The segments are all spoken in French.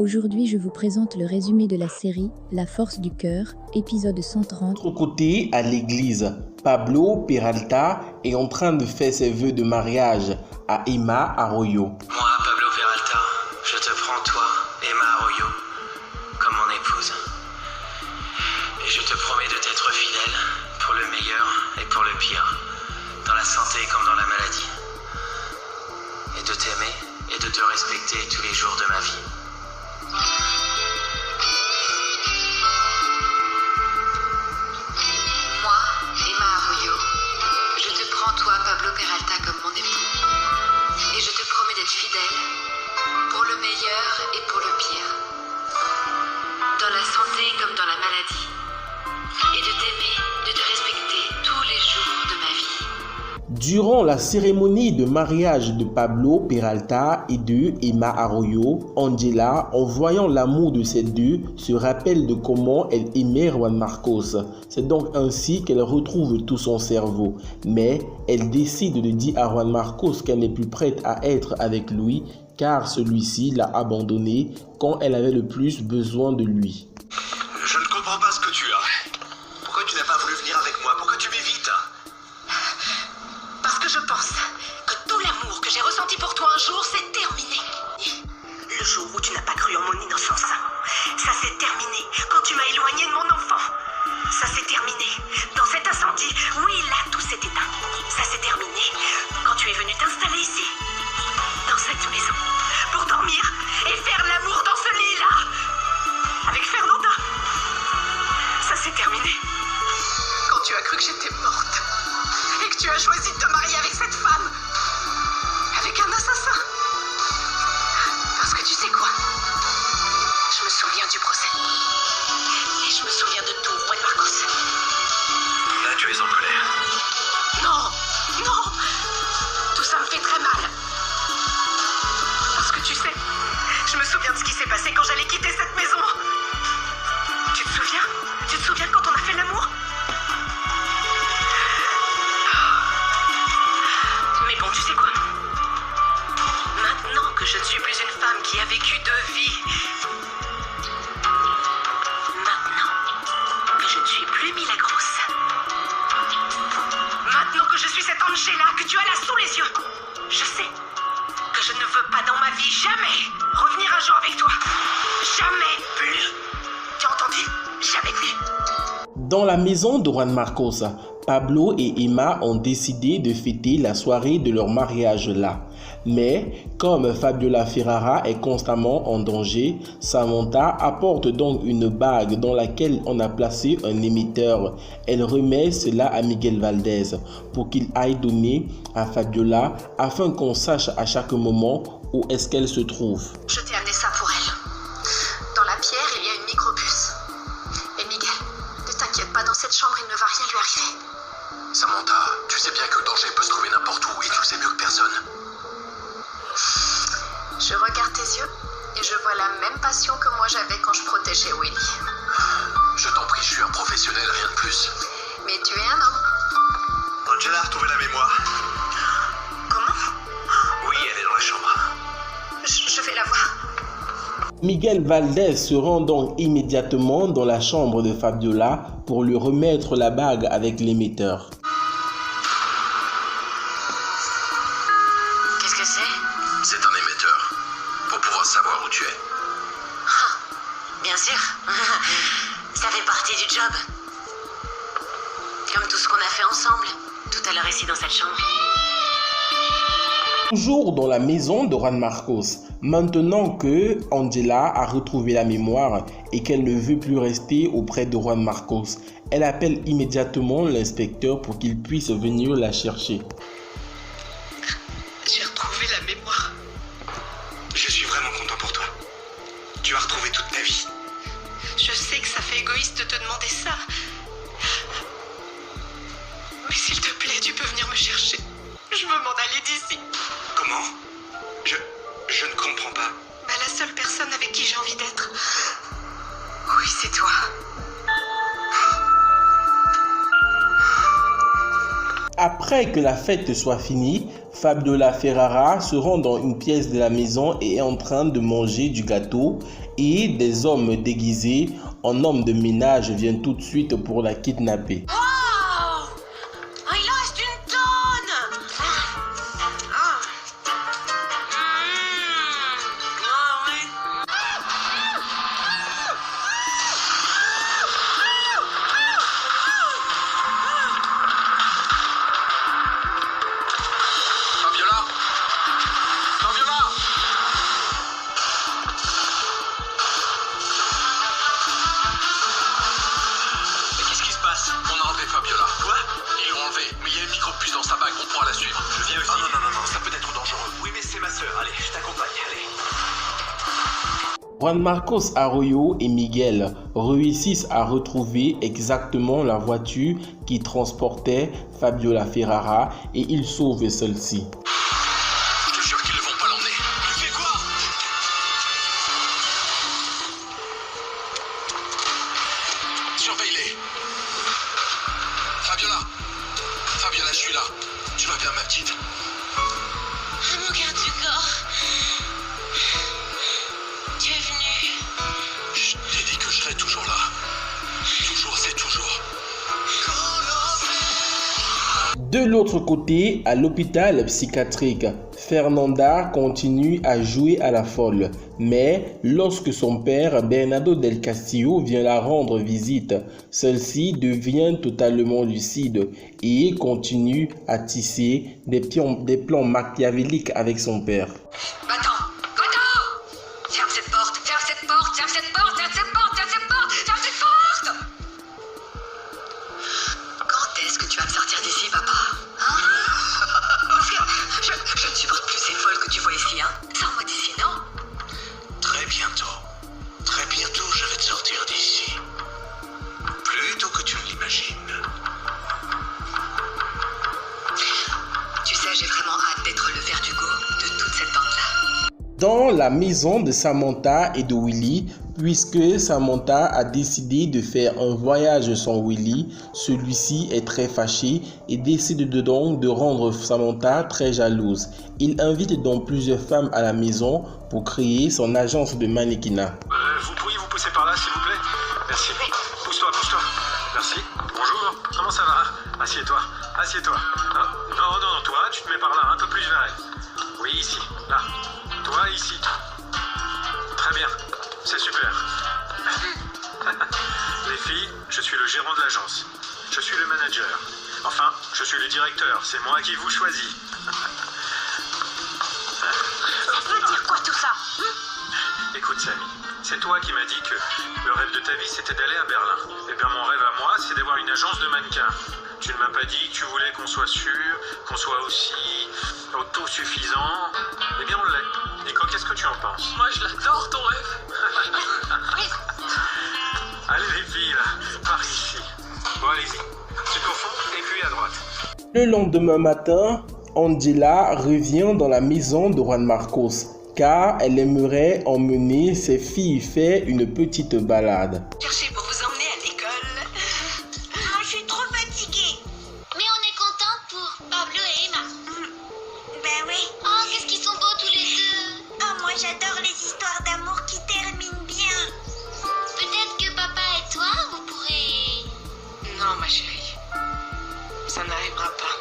Aujourd'hui, je vous présente le résumé de la série La force du cœur, épisode 130. De l'autre côté, à l'église, Pablo Peralta est en train de faire ses vœux de mariage à Emma Arroyo. Moi, Pablo Peralta, je te prends toi, Emma Arroyo, comme mon épouse. Et je te promets de t'être fidèle, pour le meilleur et pour le pire, dans la santé comme dans la maladie. Et de t'aimer et de te respecter tous les jours de ma vie. Moi, Emma Arroyo, je te prends toi, Pablo Peralta, comme mon époux. Et je te promets d'être fidèle, pour le meilleur et pour le pire. Dans la santé comme dans la maladie. Et de t'aimer, de te respecter tous les jours de ma vie. Durant la cérémonie de mariage de Pablo Peralta et de Emma Arroyo, Angela, en voyant l'amour de ces deux, se rappelle de comment elle aimait Juan Marcos. C'est donc ainsi qu'elle retrouve tout son cerveau. Mais elle décide de dire à Juan Marcos qu'elle n'est plus prête à être avec lui, car celui-ci l'a abandonnée quand elle avait le plus besoin de lui. Je ne comprends pas ce que tu as. Pourquoi tu n'as pas voulu venir avec moi? Pourquoi tu m'évites? Parce que je pense que tout l'amour que j'ai ressenti pour toi un jour, c'est terminé. Le jour où tu n'as pas cru en mon innocence, ça s'est terminé quand tu m'as éloigné de mon enfant. Ça s'est terminé dans cet incendie. Oui, là, tout s'est éteint. Ça s'est terminé quand tu es venu t'installer ici, dans cette maison, pour dormir et faire l'amour dans ce lit-là, avec Fernanda. Ça s'est terminé quand tu as cru que j'étais morte et que tu as choisi de te marier avec cette femme, avec un assassin. Parce que tu sais quoi? Je me souviens du procès. Et je me souviens de tout, Juan Marcos. Là, tu es en colère. Non, non, tout ça me fait très mal. Parce que tu sais, je me souviens de ce qui s'est passé quand j'allais quitter cette maison. Tu te souviens? Tu te souviens quand on a fait l'amour? Mais bon, tu sais quoi? Maintenant que je ne suis plus une femme qui a vécu deux vies, maintenant que je ne suis plus Milagros, maintenant que je suis cette Angela que tu as là sous les yeux, je sais que je ne veux pas dans ma vie jamais revenir un jour avec toi. Jamais plus. Tu as entendu? Jamais plus. Dans la maison de Juan Marcos, Pablo et Emma ont décidé de fêter la soirée de leur mariage là. Mais comme Fabiola Ferrara est constamment en danger, Samantha apporte donc une bague dans laquelle on a placé un émetteur. Elle remet cela à Miguel Valdez pour qu'il aille donner à Fabiola afin qu'on sache à chaque moment où est-ce qu'elle se trouve. Je t'ai amené ça pour elle. Dans la pierre, il y a une micropuce. Et Miguel, ne t'inquiète pas, dans cette chambre, il ne va rien lui arriver. Samantha, tu sais bien que le danger peut se trouver n'importe où et tu le sais mieux que personne. Je regarde tes yeux et je vois la même passion que moi j'avais quand je protégeais Willy. Je t'en prie, je suis un professionnel, rien de plus. Mais tu es un homme. Angela a retrouvé la mémoire. Comment? Oui, elle est dans la chambre. Je vais la voir. Miguel Valdez se rend donc immédiatement dans la chambre de Fabiola pour lui remettre la bague avec l'émetteur. Qu'est-ce que c'est? C'est un émetteur, pour pouvoir savoir où tu es. Ah, bien sûr. Ça fait partie du job. Comme tout ce qu'on a fait ensemble, tout à l'heure ici dans cette chambre. Toujours dans la maison de Juan Marcos, maintenant que Angela a retrouvé la mémoire et qu'elle ne veut plus rester auprès de Juan Marcos, elle appelle immédiatement l'inspecteur pour qu'il puisse venir la chercher. J'ai retrouvé la mémoire. Je suis vraiment content pour toi. Tu as retrouvé toute ta vie. Je sais que ça fait égoïste de te demander ça. Mais s'il te plaît, tu peux venir me chercher. Je veux m'en aller d'ici. Comment? Je ne comprends pas. Bah, la seule personne avec qui j'ai envie d'être. Oui, c'est toi. Après que la fête soit finie, Fabiola Ferrara se rend dans une pièce de la maison et est en train de manger du gâteau et des hommes déguisés en hommes de ménage viennent tout de suite pour la kidnapper. Oh, il en reste une tonne. Fabiola. Quoi? Ils l'ont enlevé, mais il y a une micropuce dans sa bague, on pourra la suivre. Je viens aussi. Non, ça peut être dangereux. Oui, mais c'est ma sœur. Allez, je t'accompagne, allez. Juan Marcos Arroyo et Miguel réussissent à retrouver exactement la voiture qui transportait Fabiola Ferrara et ils sauvent celle-ci. Je te jure qu'ils ne vont pas l'emmener. Tu fais quoi? Surveille-les. Fabiola, je suis là. Tu vas bien, ma petite? Mon garde du corps. Tu es venu. Je t'ai dit que je serais toujours là. Toujours, c'est toujours. De l'autre côté, à l'hôpital psychiatrique, Fernanda continue à jouer à la folle. Mais lorsque son père, Bernardo del Castillo, vient la rendre visite, celle-ci devient totalement lucide et continue à tisser des plans machiavéliques avec son père. Va-t'en! Ferme cette porte! Quand est-ce que tu vas me sortir d'ici, papa? Hein? Parce que je ne supporte plus ces folles que tu vois ici, hein? Sors-moi d'ici, non? Très bientôt, je vais te sortir d'ici. Plus tôt que tu ne l'imagines. Tu sais, j'ai vraiment hâte d'être le verdugo de toute cette bande-là. Dans la maison de Samantha et de Willy, puisque Samantha a décidé de faire un voyage sans Willy, celui-ci est très fâché et décide donc de rendre Samantha très jalouse. Il invite donc plusieurs femmes à la maison pour créer son agence de mannequinat. Vous pourriez vous pousser par là, s'il vous plaît? Merci. Pousse-toi. Merci. Bonjour, comment ça va? Assieds-toi. Non, toi, tu te mets par là, un peu plus vers elle. Oui, ici, là. Toi, ici. Très bien, c'est super. Les filles, je suis le gérant de l'agence. Je suis le manager. Enfin, je suis le directeur, c'est moi qui vous choisis. Ça veut dire quoi tout ça? Écoute, Samy, c'est toi qui m'as dit que le rêve de ta vie, c'était d'aller à Berlin. Eh bien, mon rêve à moi, c'est d'avoir une agence de mannequins. Tu ne m'as pas dit que tu voulais qu'on soit sûr, qu'on soit aussi autosuffisant. Eh bien, on l'est. Nico, qu'est-ce que tu en penses? Moi, je l'adore, ton rêve. Allez, les filles, là, par ici. Bon, allez-y. C'est au fond, et puis à droite. Le lendemain matin, Angela revient dans la maison de Juan Marcos car elle aimerait emmener ses filles faire une petite balade. Cherchez pour vous emmener à l'école. Moi, je suis trop fatiguée. Mais on est contente pour Pablo et Emma. Ben oui. Oh, qu'est-ce qu'ils sont beaux tous les deux. Oh, moi, j'adore les histoires d'amour qui terminent bien. Peut-être que papa et toi, vous pourrez... Non, ma chérie. Ça n'arrivera pas.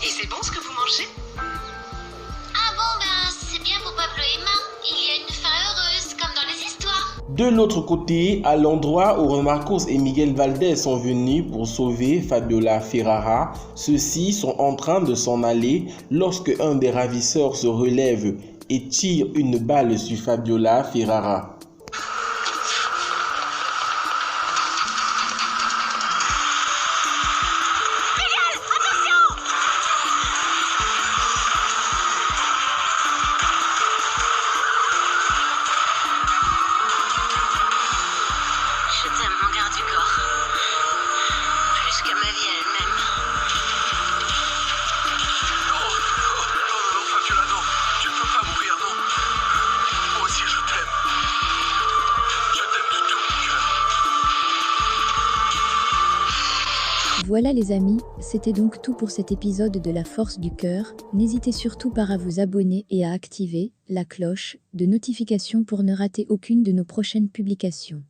Et c'est bon ce que vous mangez? Ah bon, ben c'est bien pour Pablo et Emma. Il y a une fin heureuse, comme dans les histoires. De l'autre côté, à l'endroit où Juan Marcos et Miguel Valdez sont venus pour sauver Fabiola Ferrara, ceux-ci sont en train de s'en aller lorsque un des ravisseurs se relève et tire une balle sur Fabiola Ferrara. Je t'aime, mon garde du corps. Plus que ma vie elle-même. Non, Fabiola, non. Tu ne peux pas mourir, non. Moi aussi, je t'aime. Voilà les amis, c'était donc tout pour cet épisode de La Force du Cœur. N'hésitez surtout pas à vous abonner et à activer la cloche de notification pour ne rater aucune de nos prochaines publications.